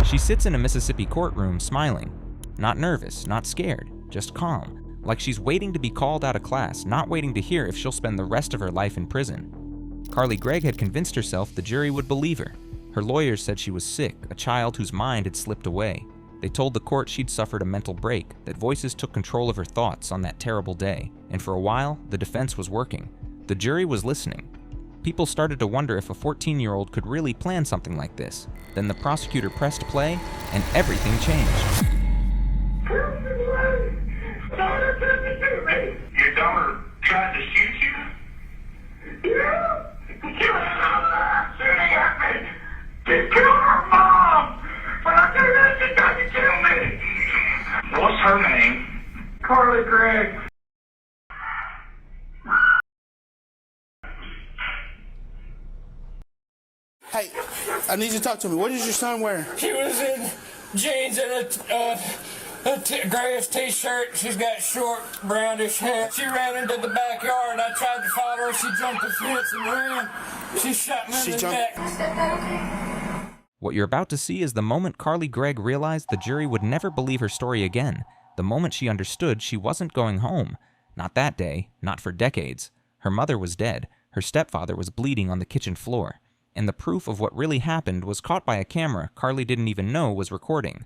She sits in a Mississippi courtroom smiling. Not nervous, not scared, just calm, like she's waiting to be called out of class, not waiting to hear if she'll spend the rest of her life in prison. Carly Gregg had convinced herself the jury would believe her. Her lawyers said she was sick, a child whose mind had slipped away. They told the court she'd suffered a mental break, that voices took control of her thoughts on that terrible day, and for a while, the defense was working. The jury was listening. People started to wonder if a 14-year-old could really plan something like this. Then the prosecutor pressed play, and everything changed. Your daughter tried to shoot you? Yeah. Shooting at me. She killed her mom. When I do this, she tried to kill me. What's her name? Carly Gregg. Hey, I need you to talk to me. What is your son wearing? She was in jeans and a grayish t-shirt. She's got short, brownish hair. She ran into the backyard. I tried to follow her. She jumped the fence and ran. She shot me in the neck. What you're about to see is the moment Carly Gregg realized the jury would never believe her story again. The moment she understood she wasn't going home. Not that day, not for decades. Her mother was dead. Her stepfather was bleeding on the kitchen floor. And the proof of what really happened was caught by a camera Carly didn't even know was recording.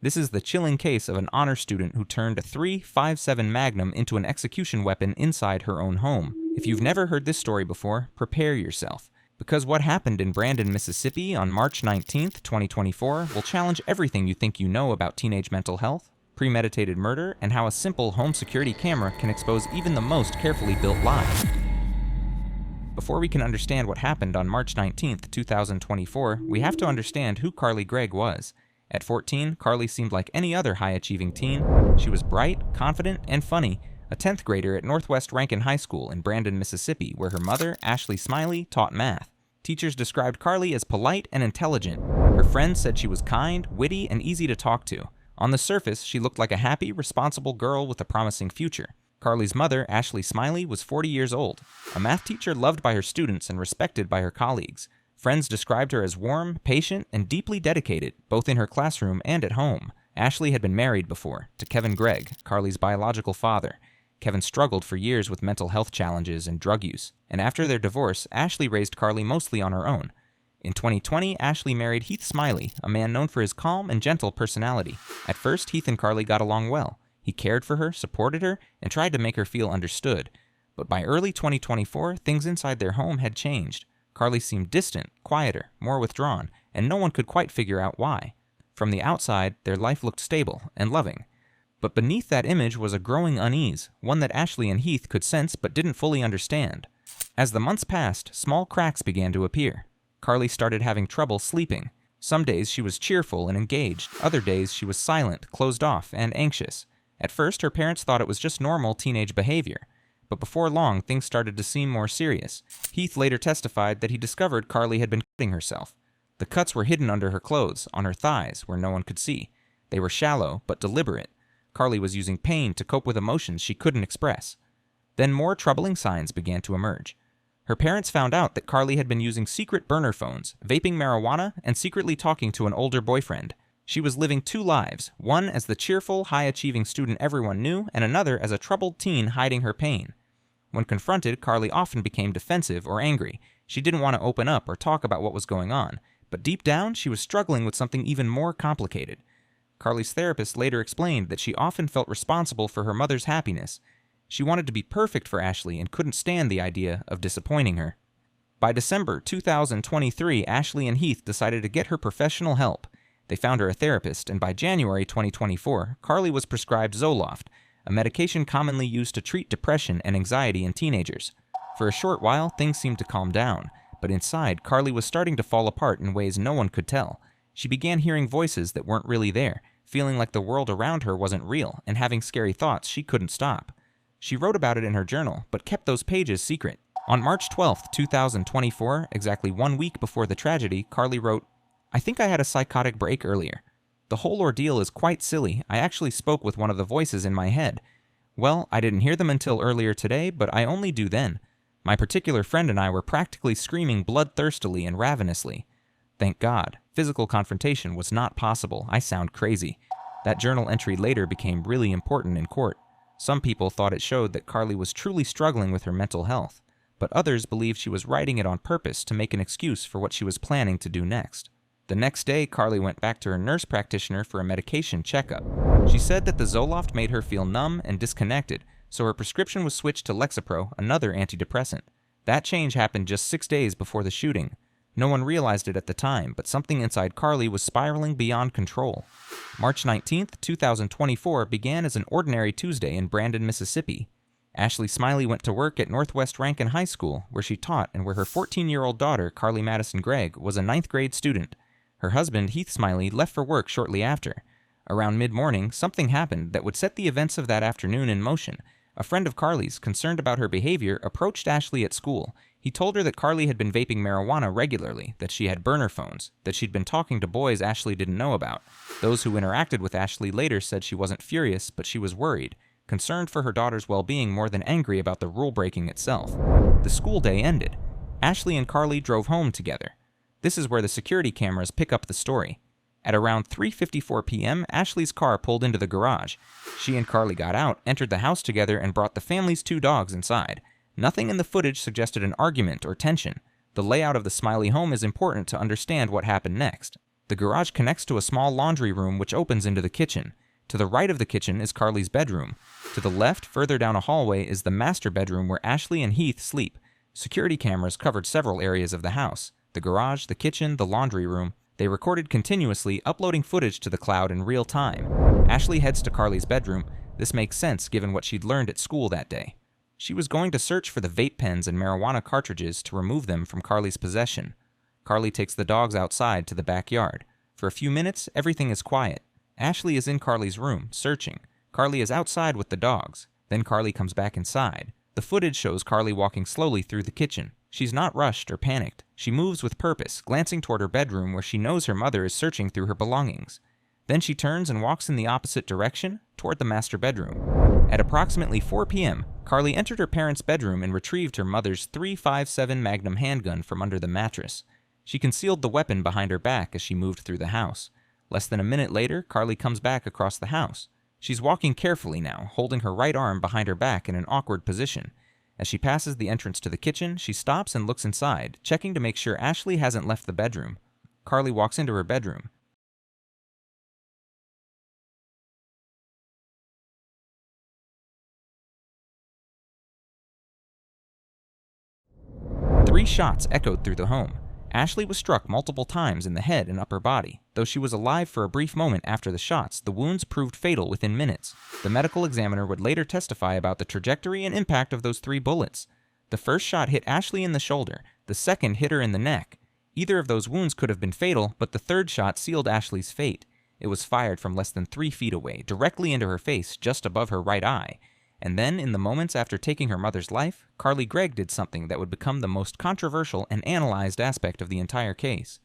This is the chilling case of an honor student who turned a .357 Magnum into an execution weapon inside her own home. If you've never heard this story before, prepare yourself. Because what happened in Brandon, Mississippi on March 19th, 2024 will challenge everything you think you know about teenage mental health, premeditated murder, and how a simple home security camera can expose even the most carefully built lies. Before we can understand what happened on March 19th, 2024, we have to understand who Carly Gregg was. At 14, Carly seemed like any other high-achieving teen. She was bright, confident, and funny, a 10th grader at Northwest Rankin High School in Brandon, Mississippi, where her mother, Ashley Smiley, taught math. Teachers described Carly as polite and intelligent. Her friends said she was kind, witty, and easy to talk to. On the surface, she looked like a happy, responsible girl with a promising future. Carly's mother, Ashley Smiley, was 40 years old, a math teacher loved by her students and respected by her colleagues. Friends described her as warm, patient, and deeply dedicated, both in her classroom and at home. Ashley had been married before, to Kevin Gregg, Carly's biological father. Kevin struggled for years with mental health challenges and drug use, and after their divorce, Ashley raised Carly mostly on her own. In 2020, Ashley married Heath Smiley, a man known for his calm and gentle personality. At first, Heath and Carly got along well. He cared for her, supported her, and tried to make her feel understood. But by early 2024, things inside their home had changed. Carly seemed distant, quieter, more withdrawn, and no one could quite figure out why. From the outside, their life looked stable and loving. But beneath that image was a growing unease, one that Ashley and Heath could sense but didn't fully understand. As the months passed, small cracks began to appear. Carly started having trouble sleeping. Some days she was cheerful and engaged, other days she was silent, closed off, and anxious. At first, her parents thought it was just normal teenage behavior. But before long, things started to seem more serious. Heath later testified that he discovered Carly had been cutting herself. The cuts were hidden under her clothes, on her thighs, where no one could see. They were shallow, but deliberate. Carly was using pain to cope with emotions she couldn't express. Then more troubling signs began to emerge. Her parents found out that Carly had been using secret burner phones, vaping marijuana, and secretly talking to an older boyfriend. She was living two lives, one as the cheerful, high-achieving student everyone knew, and another as a troubled teen hiding her pain. When confronted, Carly often became defensive or angry. She didn't want to open up or talk about what was going on, but deep down, she was struggling with something even more complicated. Carly's therapist later explained that she often felt responsible for her mother's happiness. She wanted to be perfect for Ashley and couldn't stand the idea of disappointing her. By December 2023, Ashley and Heath decided to get her professional help. They found her a therapist, and by January 2024, Carly was prescribed Zoloft, a medication commonly used to treat depression and anxiety in teenagers. For a short while, things seemed to calm down, but inside, Carly was starting to fall apart in ways no one could tell. She began hearing voices that weren't really there, feeling like the world around her wasn't real, and having scary thoughts she couldn't stop. She wrote about it in her journal, but kept those pages secret. On March 12, 2024, exactly 1 week before the tragedy, Carly wrote, "I think I had a psychotic break earlier. The whole ordeal is quite silly. I actually spoke with one of the voices in my head. Well, I didn't hear them until earlier today, but I only do then. My particular friend and I were practically screaming bloodthirstily and ravenously. Thank God. Physical confrontation was not possible. I sound crazy. That journal entry later became really important in court. Some people thought it showed that Carly was truly struggling with her mental health, but others believed she was writing it on purpose to make an excuse for what she was planning to do next. The next day, Carly went back to her nurse practitioner for a medication checkup. She said that the Zoloft made her feel numb and disconnected, so her prescription was switched to Lexapro, another antidepressant. That change happened just 6 days before the shooting. No one realized it at the time, but something inside Carly was spiraling beyond control. March 19, 2024 began as an ordinary Tuesday in Brandon, Mississippi. Ashley Smiley went to work at Northwest Rankin High School, where she taught and where her 14-year-old daughter, Carly Madison Gregg, was a 9th grade student. Her husband, Heath Smiley, left for work shortly after. Around mid-morning, something happened that would set the events of that afternoon in motion. A friend of Carly's, concerned about her behavior, approached Ashley at school. He told her that Carly had been vaping marijuana regularly, that she had burner phones, that she'd been talking to boys Ashley didn't know about. Those who interacted with Ashley later said she wasn't furious, but she was worried, concerned for her daughter's well-being more than angry about the rule-breaking itself. The school day ended. Ashley and Carly drove home together. This is where the security cameras pick up the story. At around 3:54 p.m., Ashley's car pulled into the garage. She and Carly got out, entered the house together, and brought the family's 2 dogs inside. Nothing in the footage suggested an argument or tension. The layout of the Smiley home is important to understand what happened next. The garage connects to a small laundry room which opens into the kitchen. To the right of the kitchen is Carly's bedroom. To the left, further down a hallway, is the master bedroom where Ashley and Heath sleep. Security cameras covered several areas of the house: the garage, the kitchen, the laundry room. They recorded continuously, uploading footage to the cloud in real time. Ashley heads to Carly's bedroom. This makes sense given what she'd learned at school that day. She was going to search for the vape pens and marijuana cartridges to remove them from Carly's possession. Carly takes the dogs outside to the backyard. For a few minutes, everything is quiet. Ashley is in Carly's room, searching. Carly is outside with the dogs. Then Carly comes back inside. The footage shows Carly walking slowly through the kitchen. She's not rushed or panicked. She moves with purpose, glancing toward her bedroom where she knows her mother is searching through her belongings. Then she turns and walks in the opposite direction, toward the master bedroom. At approximately 4 p.m., Carly entered her parents' bedroom and retrieved her mother's .357 Magnum handgun from under the mattress. She concealed the weapon behind her back as she moved through the house. Less than a minute later, Carly comes back across the house. She's walking carefully now, holding her right arm behind her back in an awkward position. As she passes the entrance to the kitchen, she stops and looks inside, checking to make sure Ashley hasn't left the bedroom. Carly walks into her bedroom. Three shots echoed through the home. Ashley was struck multiple times in the head and upper body. Though she was alive for a brief moment after the shots, the wounds proved fatal within minutes. The medical examiner would later testify about the trajectory and impact of those 3 bullets. The first shot hit Ashley in the shoulder. The second hit her in the neck. Either of those wounds could have been fatal, but the third shot sealed Ashley's fate. It was fired from less than 3 feet away, directly into her face, just above her right eye. And then, in the moments after taking her mother's life, Carly Gregg did something that would become the most controversial and analyzed aspect of the entire case.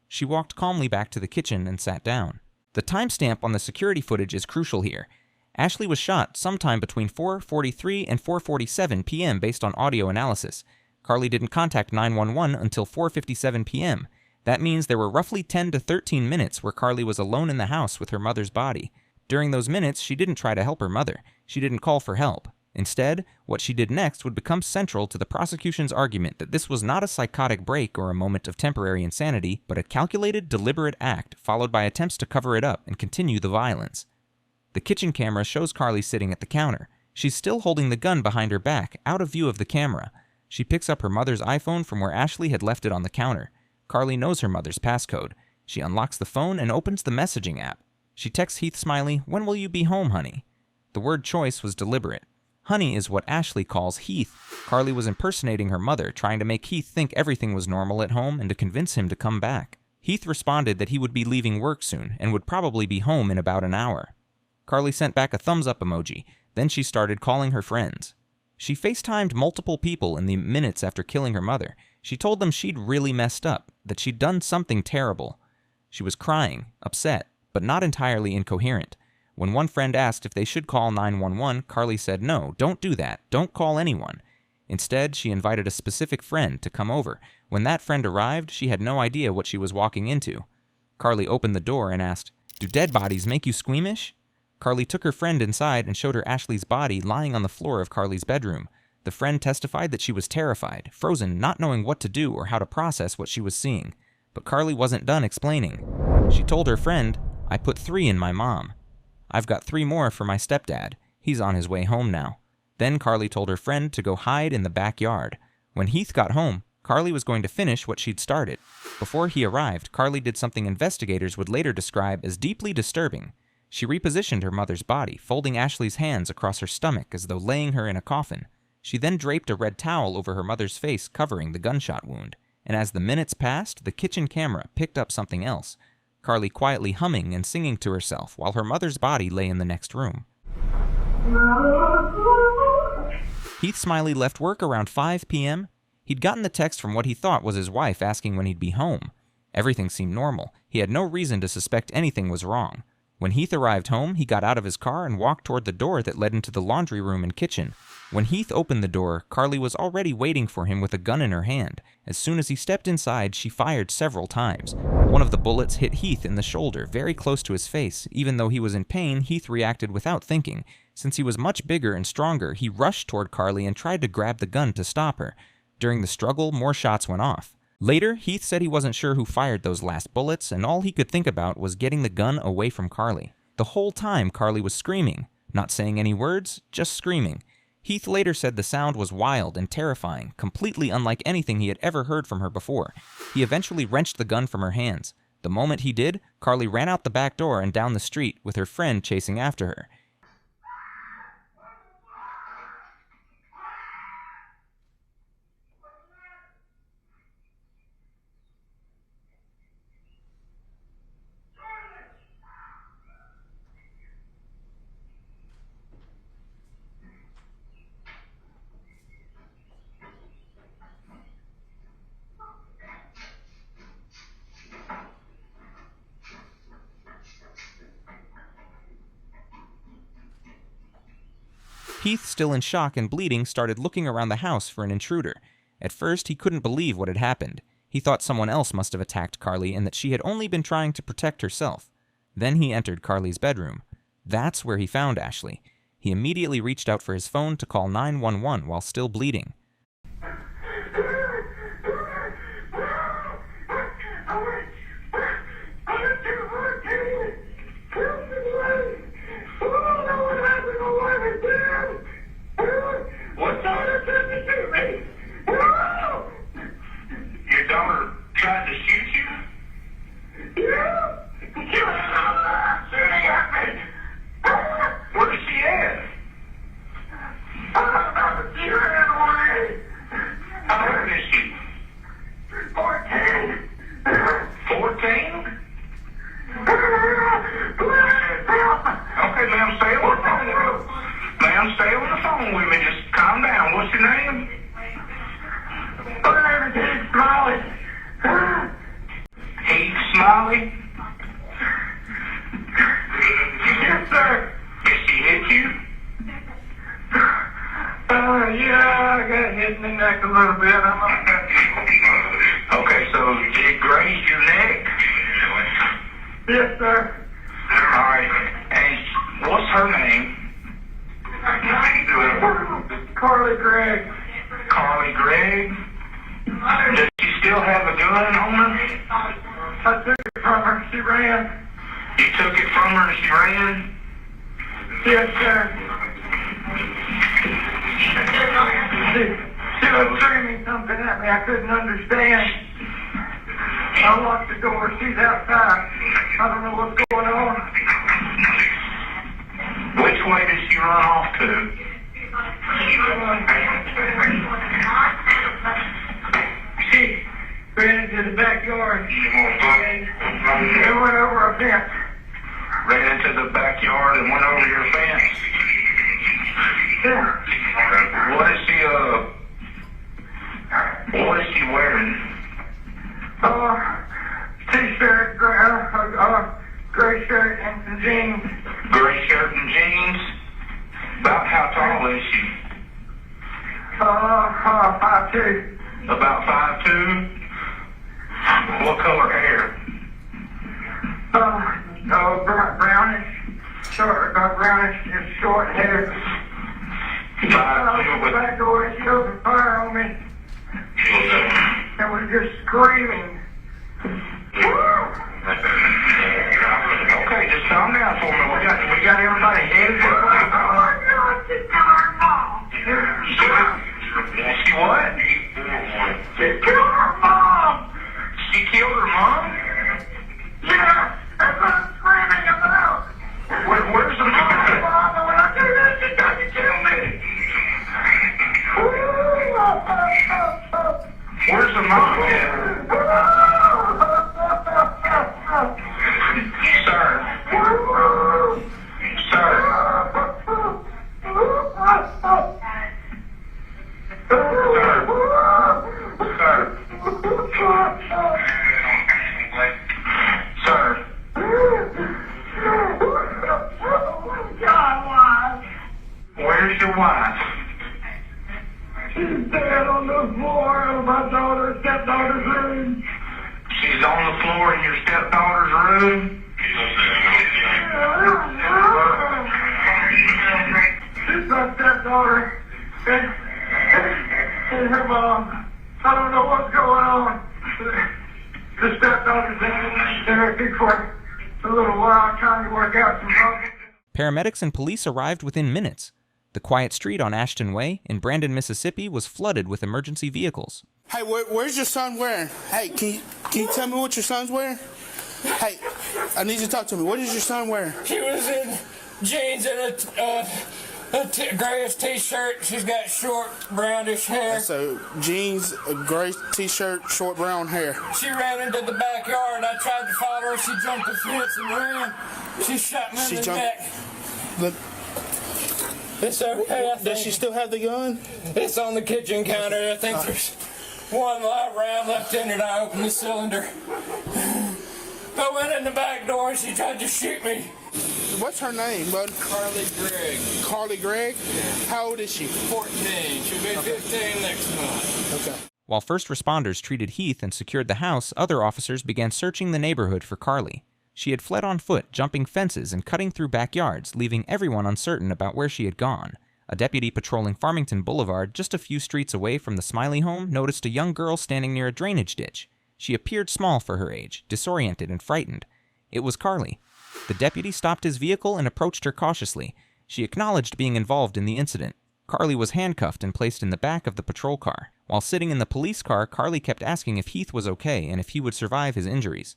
She walked calmly back to the kitchen and sat down. The timestamp on the security footage is crucial here. Ashley was shot sometime between 4:43 and 4:47 p.m. based on audio analysis. Carly didn't contact 911 until 4:57 p.m. That means there were roughly 10 to 13 minutes where Carly was alone in the house with her mother's body. During those minutes, she didn't try to help her mother. She didn't call for help. Instead, what she did next would become central to the prosecution's argument that this was not a psychotic break or a moment of temporary insanity, but a calculated, deliberate act followed by attempts to cover it up and continue the violence. The kitchen camera shows Carly sitting at the counter. She's still holding the gun behind her back, out of view of the camera. She picks up her mother's iPhone from where Ashley had left it on the counter. Carly knows her mother's passcode. She unlocks the phone and opens the messaging app. She texts Heath Smiley, "When will you be home, honey?" The word choice was deliberate. Honey is what Ashley calls Heath. Carly was impersonating her mother, trying to make Heath think everything was normal at home and to convince him to come back. Heath responded that he would be leaving work soon and would probably be home in about an hour. Carly sent back a thumbs-up emoji. Then she started calling her friends. She FaceTimed multiple people in the minutes after killing her mother. She told them she'd really messed up, that she'd done something terrible. She was crying, upset, but not entirely incoherent. When one friend asked if they should call 911, Carly said, "No, don't do that. Don't call anyone." Instead, she invited a specific friend to come over. When that friend arrived, she had no idea what she was walking into. Carly opened the door and asked, "Do dead bodies make you squeamish?" Carly took her friend inside and showed her Ashley's body lying on the floor of Carly's bedroom. The friend testified that she was terrified, frozen, not knowing what to do or how to process what she was seeing. But Carly wasn't done explaining. She told her friend, "I put 3 in my mom. I've got 3 more for my stepdad. He's on his way home now." Then Carly told her friend to go hide in the backyard. When Heath got home, Carly was going to finish what she'd started. Before he arrived, Carly did something investigators would later describe as deeply disturbing. She repositioned her mother's body, folding Ashley's hands across her stomach as though laying her in a coffin. She then draped a red towel over her mother's face, covering the gunshot wound. And as the minutes passed, the kitchen camera picked up something else. Carly quietly humming and singing to herself while her mother's body lay in the next room. Heath Smiley left work around 5 p.m. He'd gotten the text from what he thought was his wife asking when he'd be home. Everything seemed normal. He had no reason to suspect anything was wrong. When Heath arrived home, he got out of his car and walked toward the door that led into the laundry room and kitchen. When Heath opened the door, Carly was already waiting for him with a gun in her hand. As soon as he stepped inside, she fired several times. One of the bullets hit Heath in the shoulder, very close to his face. Even though he was in pain, Heath reacted without thinking. Since he was much bigger and stronger, he rushed toward Carly and tried to grab the gun to stop her. During the struggle, more shots went off. Later, Heath said he wasn't sure who fired those last bullets, and all he could think about was getting the gun away from Carly. The whole time, Carly was screaming. Not saying any words, just screaming. Heath later said the sound was wild and terrifying, completely unlike anything he had ever heard from her before. He eventually wrenched the gun from her hands. The moment he did, Carly ran out the back door and down the street, with her friend chasing after her. Heath, still in shock and bleeding, started looking around the house for an intruder. At first, he couldn't believe what had happened. He thought someone else must have attacked Carly and that she had only been trying to protect herself. Then he entered Carly's bedroom. That's where he found Ashley. He immediately reached out for his phone to call 911 while still bleeding. Your daughter tried to shoot you? Yeah. Shooting at me. Where is she at? She ran away. How old is she? 14. 14? Okay, ma'am, stay on the phone. Ma'am, stay on the phone with me. Just calm down. What's your name? My name is Heath Smiley. Heath Smiley? Yes, sir. Did she hit you? Yeah, I got hit in the neck a little bit. Okay, so did it graze your neck? Yes, sir. All right. And what's her name? Carly Gregg. Carly Gregg? Does she still have a gun on her? I took it from her. She ran. You took it from her and she ran? Yes, sir. She was screaming something at me I couldn't understand. I locked the door. She's outside. I don't know what's going on. Which way did she run off to? She ran into the backyard and went over a fence. Ran into the backyard and went over your fence? Yeah. What is she wearing? T-shirt, gray shirt and some jeans. Gray shirt and jeans? About how tall is she? 5'2". About 5'2"? What color hair? Brownish, brownish, just short hair. The back door, she opened fire on me. And was just screaming. Okay, just calm down for me. We got everybody headed for the Oh my God, she killed her mom. She what? She killed her mom. She killed her mom? Yeah, that's what I'm screaming about. Where's the mom? Mom, and when I do this, she doesn't kill me. Where's the mom at? Sir. Sir. God, why? Where's your wife? She's dead on the floor of my stepdaughter's room. She's on the floor in your stepdaughter's room? She's my stepdaughter. And her mom. I don't know what's going on. The stepdaughter's in therapy for a little while, trying to work out some problems. Paramedics and police arrived within minutes. The quiet street on Ashton Way in Brandon, Mississippi was flooded with emergency vehicles. Hey, where's your son wearing? Hey, can you tell me what your son's wearing? Hey, I need you to talk to me. What is your son wearing? He was in jeans and a grayish t-shirt. She's got short brownish hair. So, jeans, a gray t-shirt, short brown hair. She ran into the backyard. I tried to follow her. She jumped the fence and ran. She shot me in the neck. Look, It's okay, I think. does she still have the gun? It's on the kitchen counter. I think there's one live round left in it. I opened the cylinder. I went in the back door and she tried to shoot me. What's her name, bud? Carly Gregg. Carly Gregg? How old is she? 14. She'll be 15 next month. Okay. While first responders treated Heath and secured the house, other officers began searching the neighborhood for Carly. She had fled on foot, jumping fences and cutting through backyards, leaving everyone uncertain about where she had gone. A deputy patrolling Farmington Boulevard, just a few streets away from the Smiley home, noticed a young girl standing near a drainage ditch. She appeared small for her age, disoriented and frightened. It was Carly. The deputy stopped his vehicle and approached her cautiously. She acknowledged being involved in the incident. Carly was handcuffed and placed in the back of the patrol car. While sitting in the police car, Carly kept asking if Heath was okay and if he would survive his injuries.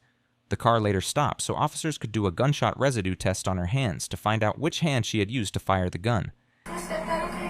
The car later stopped so officers could do a gunshot residue test on her hands to find out which hand she had used to fire the gun. Is that okay?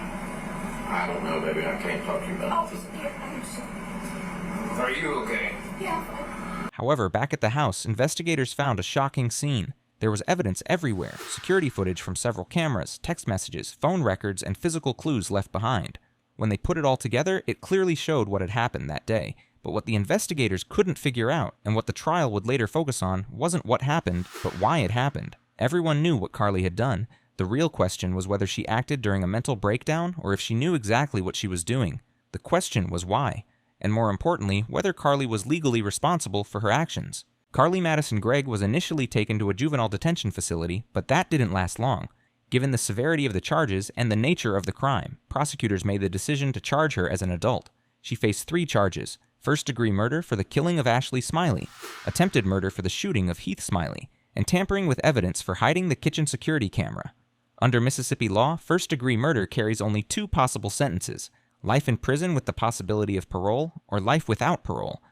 I don't know, baby. I can't talk to you about Oh, yeah, Are you okay? yeah. However, back at the house, investigators found a shocking scene. There was evidence everywhere, security footage from several cameras, text messages, phone records, and physical clues left behind. When they put it all together, it clearly showed what had happened that day. But what the investigators couldn't figure out, and what the trial would later focus on, wasn't what happened, but why it happened. Everyone knew what Carly had done. The real question was whether she acted during a mental breakdown, or if she knew exactly what she was doing. The question was why. And more importantly, whether Carly was legally responsible for her actions. Carly Madison Gregg was initially taken to a juvenile detention facility, but that didn't last long. Given the severity of the charges and the nature of the crime, prosecutors made the decision to charge her as an adult. She faced 3 charges: first-degree murder for the killing of Ashley Smiley, attempted murder for the shooting of Heath Smiley, and tampering with evidence for hiding the kitchen security camera. Under Mississippi law, first-degree murder carries only 2 possible sentences: life in prison with the possibility of parole, or life without parole.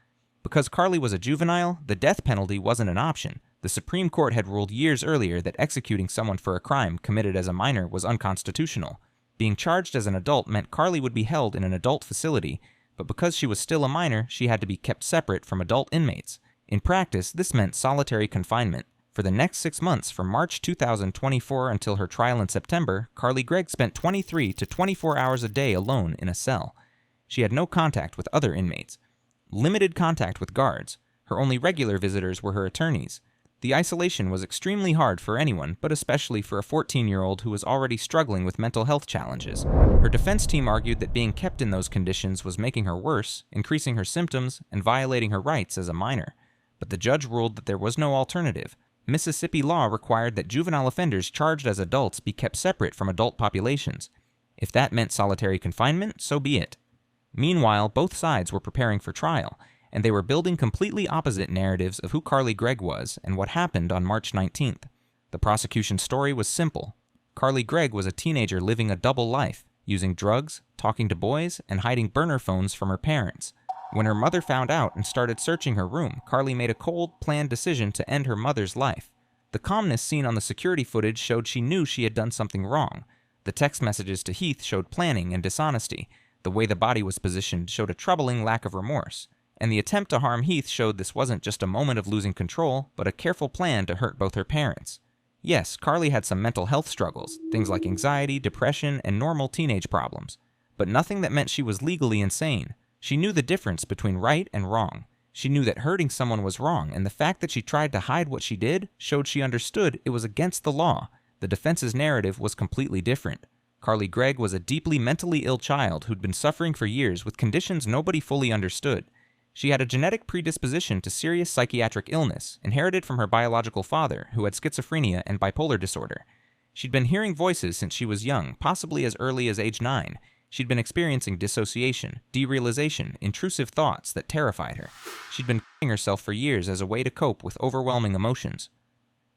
Because Carly was a juvenile, the death penalty wasn't an option. The Supreme Court had ruled years earlier that executing someone for a crime committed as a minor was unconstitutional. Being charged as an adult meant Carly would be held in an adult facility, but because she was still a minor, she had to be kept separate from adult inmates. In practice, this meant solitary confinement. For the next 6 months, from March 2024 until her trial in September, Carly Gregg spent 23 to 24 hours a day alone in a cell. She had no contact with other inmates. Limited contact with guards. Her only regular visitors were her attorneys. The isolation was extremely hard for anyone, but especially for a 14-year-old who was already struggling with mental health challenges. Her defense team argued that being kept in those conditions was making her worse, increasing her symptoms, and violating her rights as a minor. But the judge ruled that there was no alternative. Mississippi law required that juvenile offenders charged as adults be kept separate from adult populations. If that meant solitary confinement, so be it. Meanwhile, both sides were preparing for trial, and they were building completely opposite narratives of who Carly Gregg was and what happened on March 19th. The prosecution's story was simple. Carly Gregg was a teenager living a double life, using drugs, talking to boys, and hiding burner phones from her parents. When her mother found out and started searching her room, Carly made a cold, planned decision to end her mother's life. The calmness seen on the security footage showed she knew she had done something wrong. The text messages to Heath showed planning and dishonesty. The way the body was positioned showed a troubling lack of remorse. And the attempt to harm Heath showed this wasn't just a moment of losing control, but a careful plan to hurt both her parents. Yes, Carly had some mental health struggles, things like anxiety, depression, and normal teenage problems. But nothing that meant she was legally insane. She knew the difference between right and wrong. She knew that hurting someone was wrong, and the fact that she tried to hide what she did showed she understood it was against the law. The defense's narrative was completely different. Carly Gregg was a deeply mentally ill child who'd been suffering for years with conditions nobody fully understood. She had a genetic predisposition to serious psychiatric illness, inherited from her biological father, who had schizophrenia and bipolar disorder. She'd been hearing voices since she was young, possibly as early as age 9. She'd been experiencing dissociation, derealization, intrusive thoughts that terrified her. She'd been killing herself for years as a way to cope with overwhelming emotions.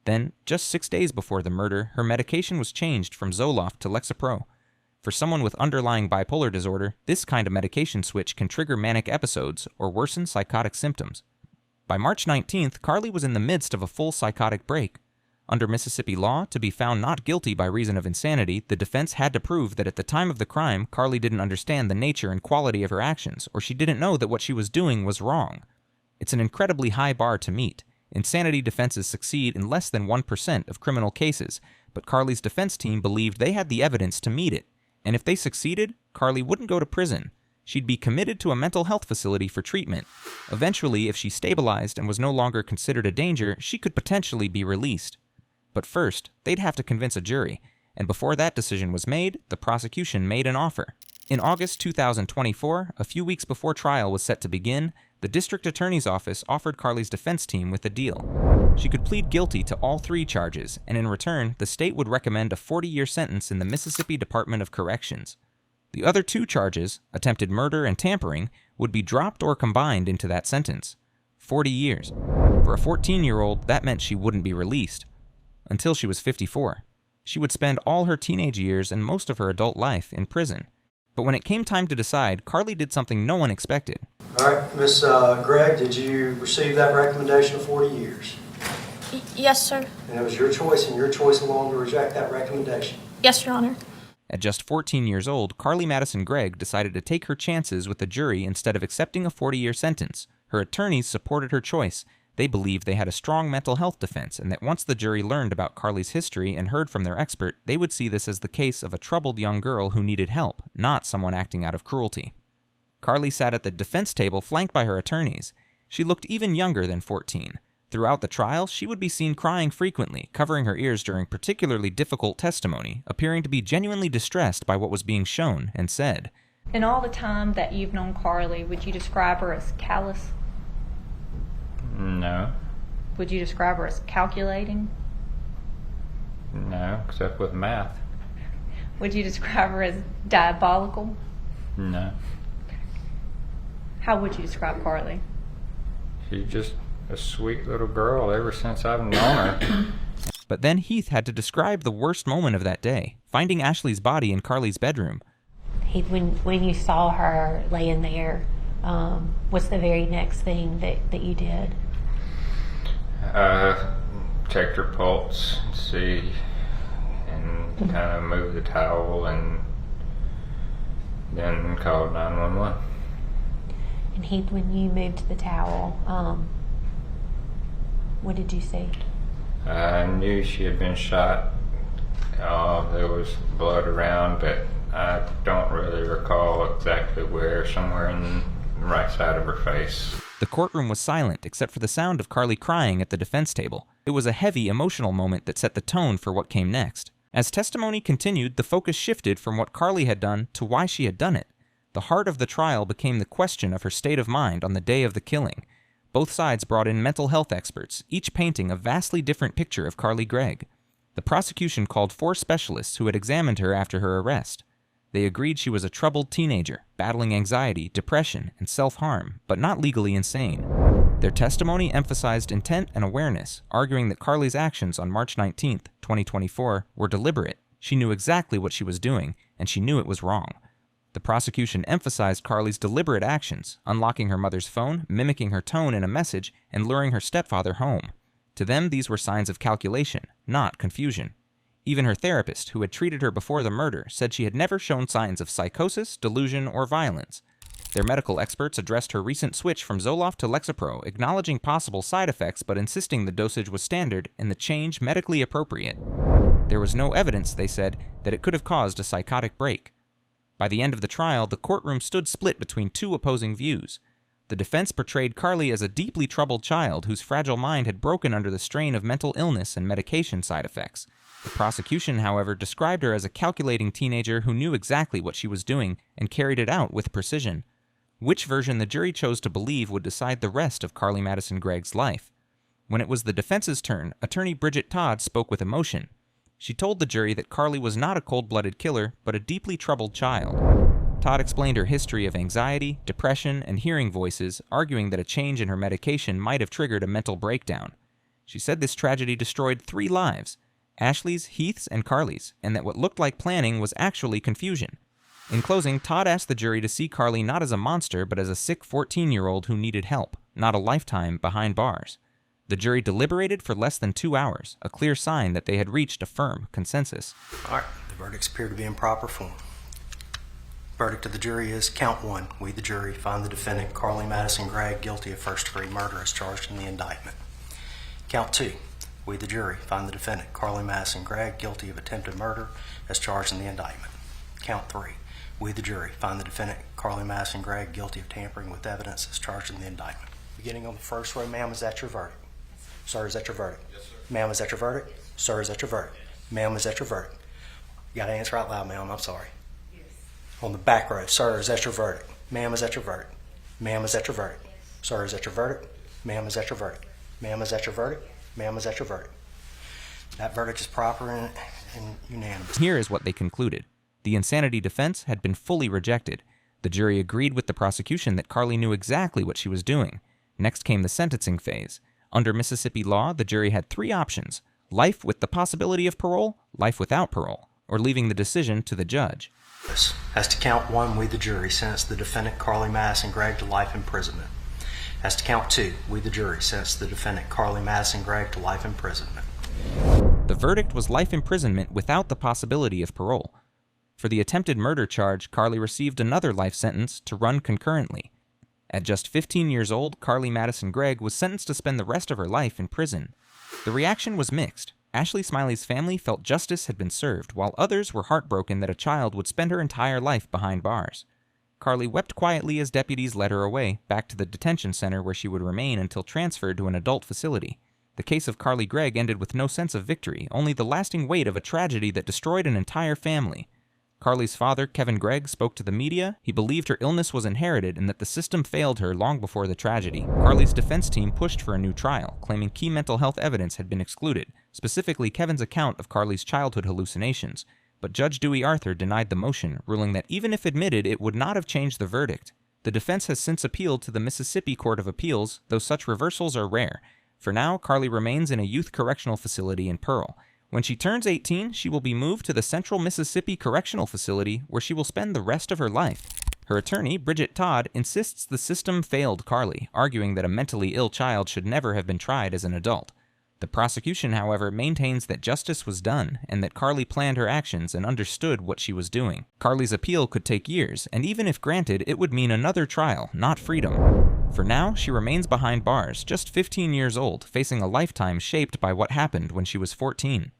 Then, just 6 days before the murder, her medication was changed from Zoloft to Lexapro. For someone with underlying bipolar disorder, this kind of medication switch can trigger manic episodes or worsen psychotic symptoms. By March 19th, Carly was in the midst of a full psychotic break. Under Mississippi law, to be found not guilty by reason of insanity, the defense had to prove that at the time of the crime, Carly didn't understand the nature and quality of her actions, or she didn't know that what she was doing was wrong. It's an incredibly high bar to meet. Insanity defenses succeed in less than 1% of criminal cases, but Carly's defense team believed they had the evidence to meet it. And if they succeeded, Carly wouldn't go to prison. She'd be committed to a mental health facility for treatment. Eventually, if she stabilized and was no longer considered a danger, she could potentially be released. But first, they'd have to convince a jury, and before that decision was made, the prosecution made an offer. In August 2024, a few weeks before trial was set to begin, the district attorney's office offered Carly's defense team with a deal. She could plead guilty to all 3 charges, and in return, the state would recommend a 40-year sentence in the Mississippi Department of Corrections. The other 2 charges, attempted murder and tampering, would be dropped or combined into that sentence. 40 years. For a 14-year-old, that meant she wouldn't be released. Until she was 54. She would spend all her teenage years and most of her adult life in prison. But when it came time to decide, Carly did something no one expected. All right, Miss Gregg, did you receive that recommendation of 40 years? Yes, sir. And it was your choice and your choice alone to reject that recommendation? Yes, Your Honor. At just 14 years old, Carly Madison Gregg decided to take her chances with the jury instead of accepting a 40-year sentence. Her attorneys supported her choice. They believed they had a strong mental health defense, and that once the jury learned about Carly's history and heard from their expert, they would see this as the case of a troubled young girl who needed help, not someone acting out of cruelty. Carly sat at the defense table flanked by her attorneys. She looked even younger than 14. Throughout the trial, she would be seen crying frequently, covering her ears during particularly difficult testimony, appearing to be genuinely distressed by what was being shown and said. In all the time that you've known Carly, would you describe her as callous? No. Would you describe her as calculating? No, except with math. Would you describe her as diabolical? No. How would you describe Carly? She's just a sweet little girl ever since I've known her. But then Heath had to describe the worst moment of that day, finding Ashley's body in Carly's bedroom. Heath, when you saw her laying there, what's the very next thing that you did? Checked her pulse, see, and kind of moved the towel, and then called 911. And Heath, when you moved the towel, what did you see? I knew she had been shot. There was blood around, but I don't really recall exactly where, somewhere in the right side of her face. The courtroom was silent except for the sound of Carly crying at the defense table. It was a heavy, emotional moment that set the tone for what came next. As testimony continued, the focus shifted from what Carly had done to why she had done it. The heart of the trial became the question of her state of mind on the day of the killing. Both sides brought in mental health experts, each painting a vastly different picture of Carly Gregg. The prosecution called 4 specialists who had examined her after her arrest. They agreed she was a troubled teenager, battling anxiety, depression, and self-harm, but not legally insane. Their testimony emphasized intent and awareness, arguing that Carly's actions on March 19, 2024, were deliberate. She knew exactly what she was doing, and she knew it was wrong. The prosecution emphasized Carly's deliberate actions, unlocking her mother's phone, mimicking her tone in a message, and luring her stepfather home. To them, these were signs of calculation, not confusion. Even her therapist, who had treated her before the murder, said she had never shown signs of psychosis, delusion, or violence. Their medical experts addressed her recent switch from Zoloft to Lexapro, acknowledging possible side effects but insisting the dosage was standard and the change medically appropriate. There was no evidence, they said, that it could have caused a psychotic break. By the end of the trial, the courtroom stood split between 2 opposing views. The defense portrayed Carly as a deeply troubled child whose fragile mind had broken under the strain of mental illness and medication side effects. The prosecution, however, described her as a calculating teenager who knew exactly what she was doing and carried it out with precision. Which version the jury chose to believe would decide the rest of Carly Madison Gregg's life. When it was the defense's turn, attorney Bridget Todd spoke with emotion. She told the jury that Carly was not a cold-blooded killer, but a deeply troubled child. Todd explained her history of anxiety, depression, and hearing voices, arguing that a change in her medication might have triggered a mental breakdown. She said this tragedy destroyed 3 lives, Ashley's, Heath's, and Carly's, and that what looked like planning was actually confusion. In closing, Todd asked the jury to see Carly not as a monster, but as a sick 14-year-old who needed help, not a lifetime behind bars. The jury deliberated for less than 2 hours, a clear sign that they had reached a firm consensus. All right, the verdicts appear to be in proper form. Verdict of the jury is count 1. We, the jury, find the defendant, Carly Madison Gregg, guilty of first-degree murder as charged in the indictment. Count 2. We, the jury, find the defendant, Carly Madison Gregg, guilty of attempted murder as charged in the indictment. Count 3. We, the jury, find the defendant, Carly Madison Gregg, guilty of tampering with evidence as charged in the indictment. Beginning on the first row, ma'am, is that your verdict? Sir, is that your verdict? Yes, sir. Ma'am, is that your verdict? Sir, is that your verdict? Ma'am, is that your verdict? You got to answer out loud, ma'am. I'm sorry. Yes. On the back row, sir, is that your verdict? Ma'am, is that your verdict? Ma'am, is that your verdict? Yes. Sir, is that your verdict? Ma'am, is that your verdict? Ma'am, is that your verdict? Ma'am, is that your verdict? That verdict is proper and unanimous. Here is what they concluded. The insanity defense had been fully rejected. The jury agreed with the prosecution that Carly knew exactly what she was doing. Next came the sentencing phase. Under Mississippi law, the jury had 3 options: life with the possibility of parole, life without parole, or leaving the decision to the judge. As to count 1, we, the jury, sentence the defendant, Carly Madison Gregg, to life imprisonment. As to count 2, we, the jury, sentence the defendant, Carly Madison Gregg, to life imprisonment. The verdict was life imprisonment without the possibility of parole. For the attempted murder charge, Carly received another life sentence to run concurrently. At just 15 years old, Carly Madison Gregg was sentenced to spend the rest of her life in prison. The reaction was mixed. Ashley Smiley's family felt justice had been served, while others were heartbroken that a child would spend her entire life behind bars. Carly wept quietly as deputies led her away, back to the detention center where she would remain until transferred to an adult facility. The case of Carly Gregg ended with no sense of victory, only the lasting weight of a tragedy that destroyed an entire family. Carly's father, Kevin Gregg, spoke to the media. He believed her illness was inherited and that the system failed her long before the tragedy. Carly's defense team pushed for a new trial, claiming key mental health evidence had been excluded, specifically Kevin's account of Carly's childhood hallucinations. But Judge Dewey Arthur denied the motion, ruling that even if admitted, it would not have changed the verdict. The defense has since appealed to the Mississippi Court of Appeals, though such reversals are rare. For now, Carly remains in a youth correctional facility in Pearl. When she turns 18, she will be moved to the Central Mississippi Correctional Facility, where she will spend the rest of her life. Her attorney, Bridget Todd, insists the system failed Carly, arguing that a mentally ill child should never have been tried as an adult. The prosecution, however, maintains that justice was done and that Carly planned her actions and understood what she was doing. Carly's appeal could take years, and even if granted, it would mean another trial, not freedom. For now, she remains behind bars, just 15 years old, facing a lifetime shaped by what happened when she was 14.